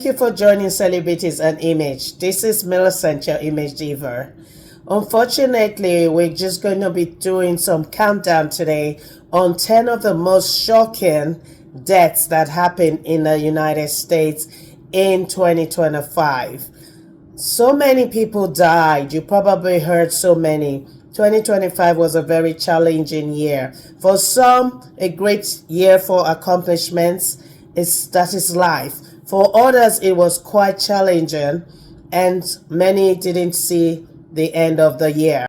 Thank you for joining Celebrities and Image. This is Millicent, your image diva. Unfortunately, we're just going to be doing some countdown today on 10 of the most shocking deaths that happened in the United States in 2025. So many people died. You probably heard so many. 2025 was a very challenging year. For some, a great year for accomplishments. That is life. For others, it was quite challenging, and many didn't see the end of the year.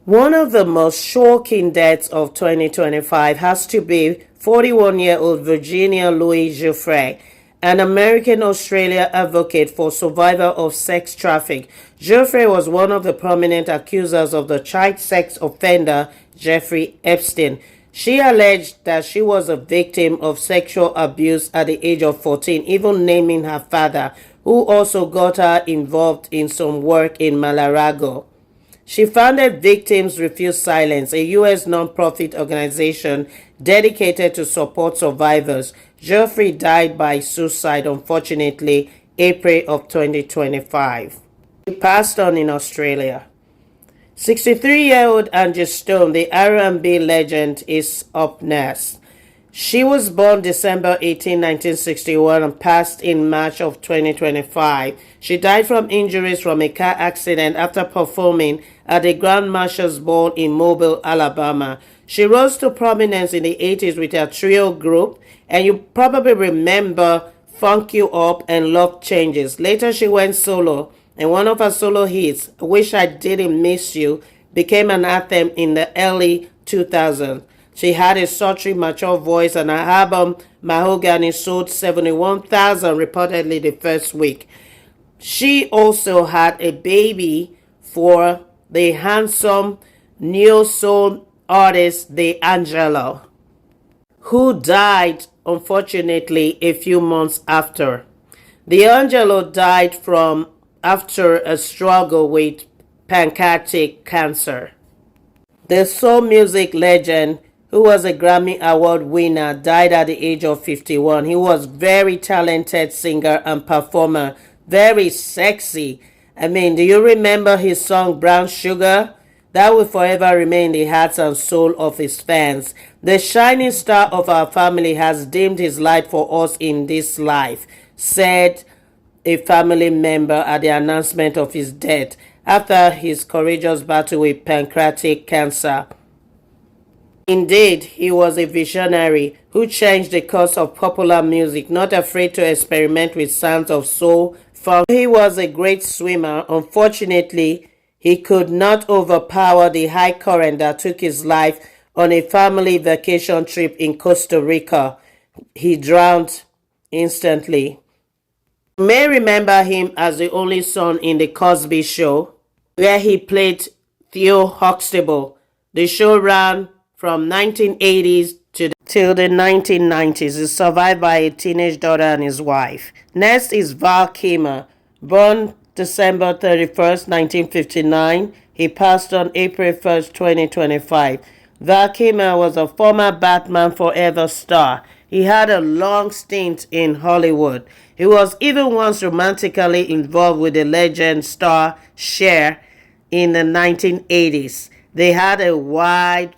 One of the most shocking deaths of 2025 has to be 41-year-old Virginia Louise Giuffre, an American-Australia advocate for survivors of sex trafficking. Giuffre was one of the prominent accusers of the child sex offender Jeffrey Epstein. She alleged that she was a victim of sexual abuse at the age of 14, even naming her father, who also got her involved in some work in Mar-a-Lago. She founded Victims Refuse Silence, a U.S. nonprofit organization dedicated to support survivors. Geoffrey died by suicide, unfortunately, April of 2025. He passed on in Australia. 63-year-old Angie Stone, the R&B legend, is up next. She was born December 18, 1961 and passed in March of 2025. She died from injuries from a car accident after performing at the Grand Marshals Ball in Mobile, Alabama. She rose to prominence in the 80s with her trio group, and you probably remember Funk You Up and Love Changes. Later she went solo, and one of her solo hits, Wish I Didn't Miss You, became an anthem in the early 2000s. She had a sultry, mature voice, and her album Mahogany sold 71,000 reportedly the first week. She also had a baby for the handsome neo-soul artist D'Angelo, who died unfortunately a few months after. D'Angelo died after a struggle with pancreatic cancer. The soul music legend, who was a Grammy Award winner, died at the age of 51. He was very talented singer and performer, very sexy. Do you remember his song Brown Sugar? That will forever remain in the hearts and soul of his fans. The shining star of our family has dimmed his light for us in this life, said a family member at the announcement of his death after his courageous battle with pancreatic cancer. Indeed, he was a visionary who changed the course of popular music, not afraid to experiment with sounds of soul, funk. He was a great swimmer. Unfortunately, he could not overpower the high current that took his life on a family vacation trip in Costa Rica. He drowned instantly. You may remember him as the only son in The Cosby Show, where he played Theo Huxtable. The show ran from 1980s till the 1990s. He's survived by a teenage daughter and his wife. Next is Val Kilmer. Born December 31st, 1959. He passed on April 1st, 2025. Val Kilmer was a former Batman Forever star. He had a long stint in Hollywood. He was even once romantically involved with the legend star Cher in the 1980s. They had a wild,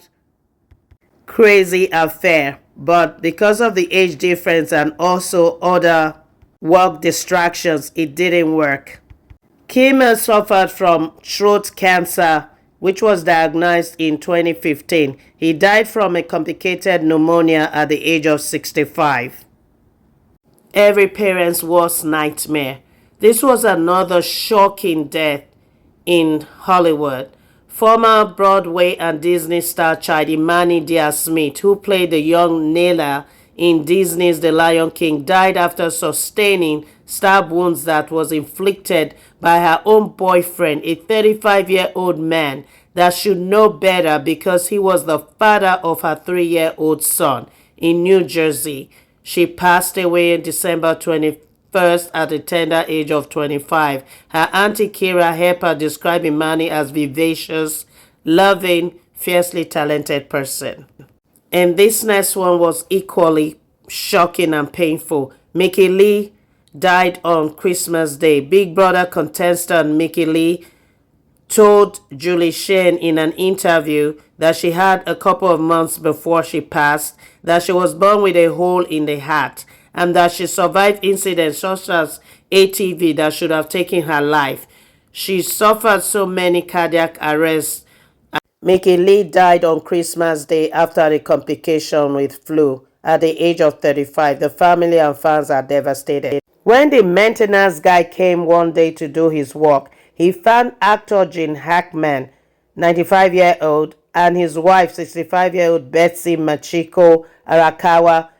crazy affair, but because of the age difference and also other work distractions, it didn't work. Kilmer suffered from throat cancer, which was diagnosed in 2015. He died from a complicated pneumonia at the age of 65. Every parent's worst nightmare. This was another shocking death in Hollywood. Former Broadway and Disney star Chidimani Dia-Smith, who played the young Nala in Disney's The Lion King, died after sustaining stab wounds that was inflicted by her own boyfriend, a 35-year-old man that should know better because he was the father of her 3-year-old son in New Jersey. She passed away on December 21st at the tender age of 25. Her auntie Kira Hepper described Imani as vivacious, loving, fiercely talented person. And this next one was equally shocking and painful. Mickey Lee died on Christmas Day. Big Brother contestant Mickey Lee told Julie Shane in an interview that she had a couple of months before she passed, that she was born with a hole in the heart, and that she survived incidents such as ATV that should have taken her life. She suffered so many cardiac arrests. Mickey Lee died on Christmas Day after a complication with flu at the age of 35. The family and fans are devastated. When the maintenance guy came one day to do his work, he found actor Gene Hackman, 95-year-old, and his wife, 65-year-old Betsy Machiko Arakawa,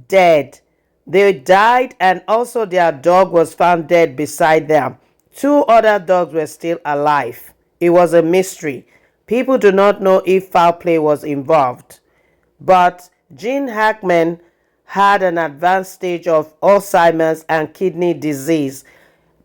dead. They died, and also their dog was found dead beside them. Two other dogs were still alive. It was a mystery. People do not know if foul play was involved. But Gene Hackman had an advanced stage of Alzheimer's and kidney disease.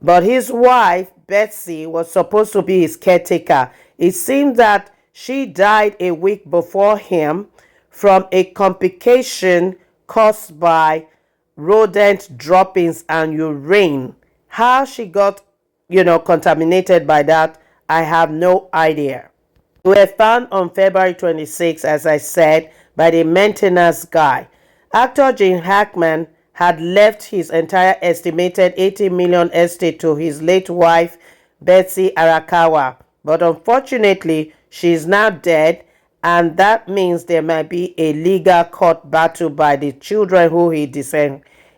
But his wife, Betsy, was supposed to be his caretaker. It seems that she died a week before him from a complication caused by rodent droppings and urine. How she got, contaminated by that, I have no idea. They were found on February 26, as I said, by the maintenance guy. Actor Gene Hackman had left his entire estimated 80 million estate to his late wife, Betsy Arakawa. But unfortunately, she is now dead, and that means there might be a legal court battle by the children who he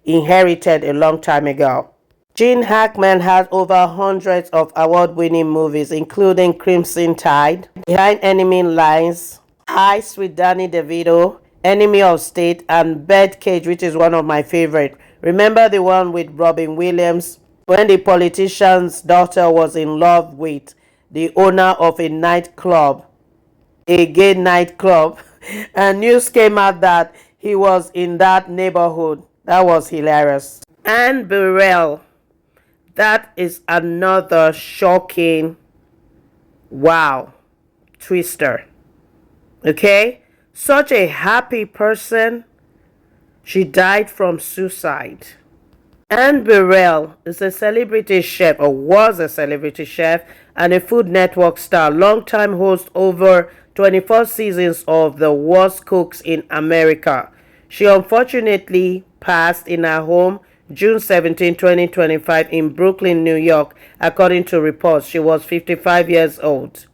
inherited a long time ago. Gene Hackman has over hundreds of award-winning movies, including Crimson Tide, Behind Enemy Lines, Heist with Danny DeVito, Enemy of State, and Birdcage, which is one of my favorite. Remember the one with Robin Williams when the politician's daughter was in love with the owner of a nightclub, a gay nightclub, and news came out that he was in that neighborhood. That was hilarious. Anne Burrell. That is another shocking, wow, twister. Okay? Such a happy person. She died from suicide. Anne Burrell is a celebrity chef, or was a celebrity chef, and a Food Network star, longtime host over 24 seasons of The Worst Cooks in America. She unfortunately passed in her home June 17, 2025 in Brooklyn, New York, according to reports. She was 55 years old.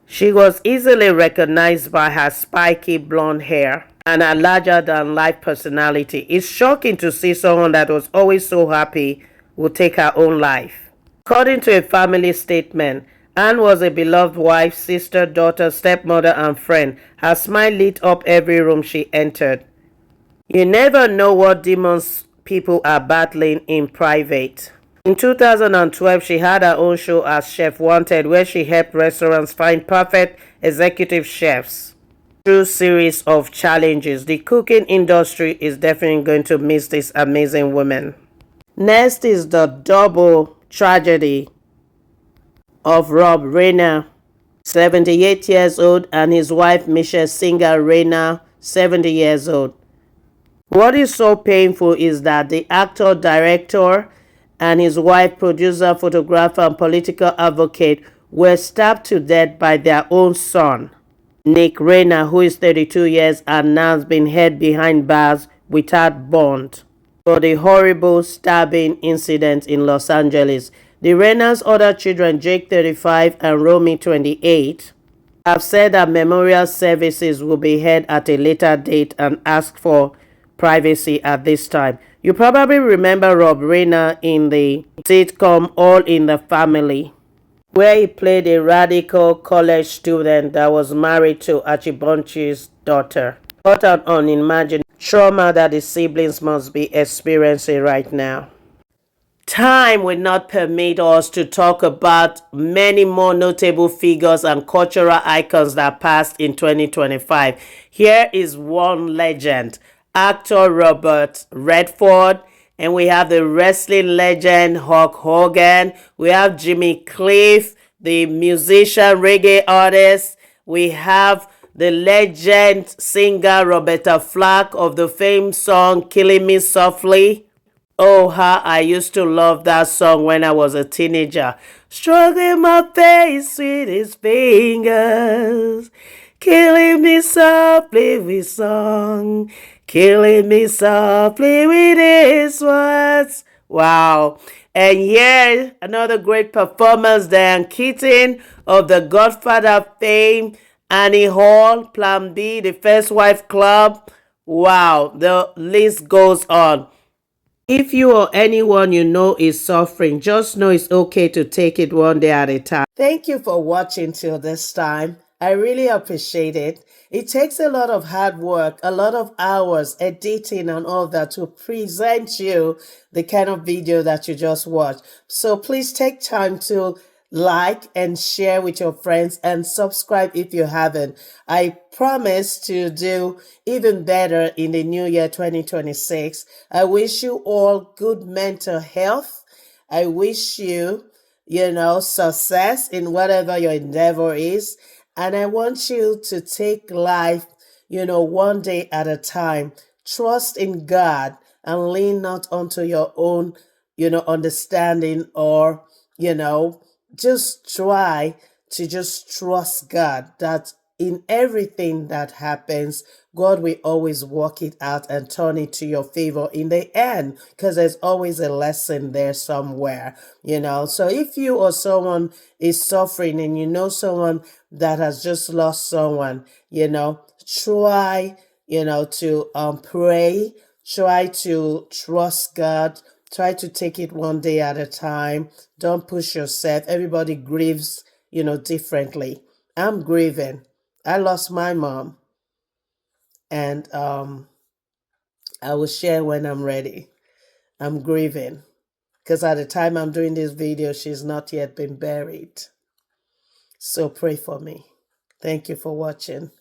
She was easily recognized by her spiky blonde hair and her larger-than-life personality. It's shocking to see someone that was always so happy would take her own life. According to a family statement, Anne was a beloved wife, sister, daughter, stepmother, and friend. Her smile lit up every room she entered. You never know what demons people are battling in private. In 2012, she had her own show as Chef Wanted, where she helped restaurants find perfect executive chefs. True series of challenges. The cooking industry is definitely going to miss this amazing woman. Next is the double tragedy of Rob Reiner, 78 years old, and his wife Michelle Singer Reiner, 70 years old. What is so painful is that the actor, director, and his wife, producer, photographer, and political advocate were stabbed to death by their own son, Nick Reiner, who is 32 years and now has been held behind bars without bond for the horrible stabbing incident in Los Angeles. The Reiners' other children, Jake 35 and Romy 28, have said that memorial services will be held at a later date and ask for privacy at this time. You probably remember Rob Reiner in the sitcom All in the Family, where he played a radical college student that was married to Archibonchi's daughter. What an unimaginable trauma that the siblings must be experiencing right now. Time will not permit us to talk about many more notable figures and cultural icons that passed in 2025. Here is one legend, actor Robert Redford, and we have the wrestling legend Hulk Hogan. We have Jimmy Cliff, the musician, reggae artist. We have the legend singer Roberta Flack of the famed song Killing Me Softly. Oh, how I used to love that song when I was a teenager. Struggling my face with his fingers, killing me softly with song, killing me softly with his words. Wow. And yeah, another great performance, Diane Keaton of the Godfather fame, Annie Hall, Plan B, The First Wife Club. Wow, the list goes on. If you or anyone you know is suffering, just know it's okay to take it one day at a time. Thank you for watching till this time. I really appreciate it. It takes a lot of hard work, a lot of hours editing and all that to present you the kind of video that you just watched. So please take time to like and share with your friends and subscribe if you haven't. I promise to do even better in the new year 2026. I wish you all good mental health. I wish you, success in whatever your endeavor is. And I want you to take life, one day at a time. Trust in God and lean not onto your own, understanding or, you know, just try to just trust God that in everything that happens, God will always work it out and turn it to your favor in the end, because there's always a lesson there somewhere. So if you or someone is suffering and you know someone that has just lost someone, try, to pray, try to trust God, try to take it one day at a time. Don't push yourself. Everybody grieves, differently. I'm grieving. I lost my mom, and I will share when I'm ready. I'm grieving because at the time I'm doing this video, she's not yet been buried. So pray for me. Thank you for watching.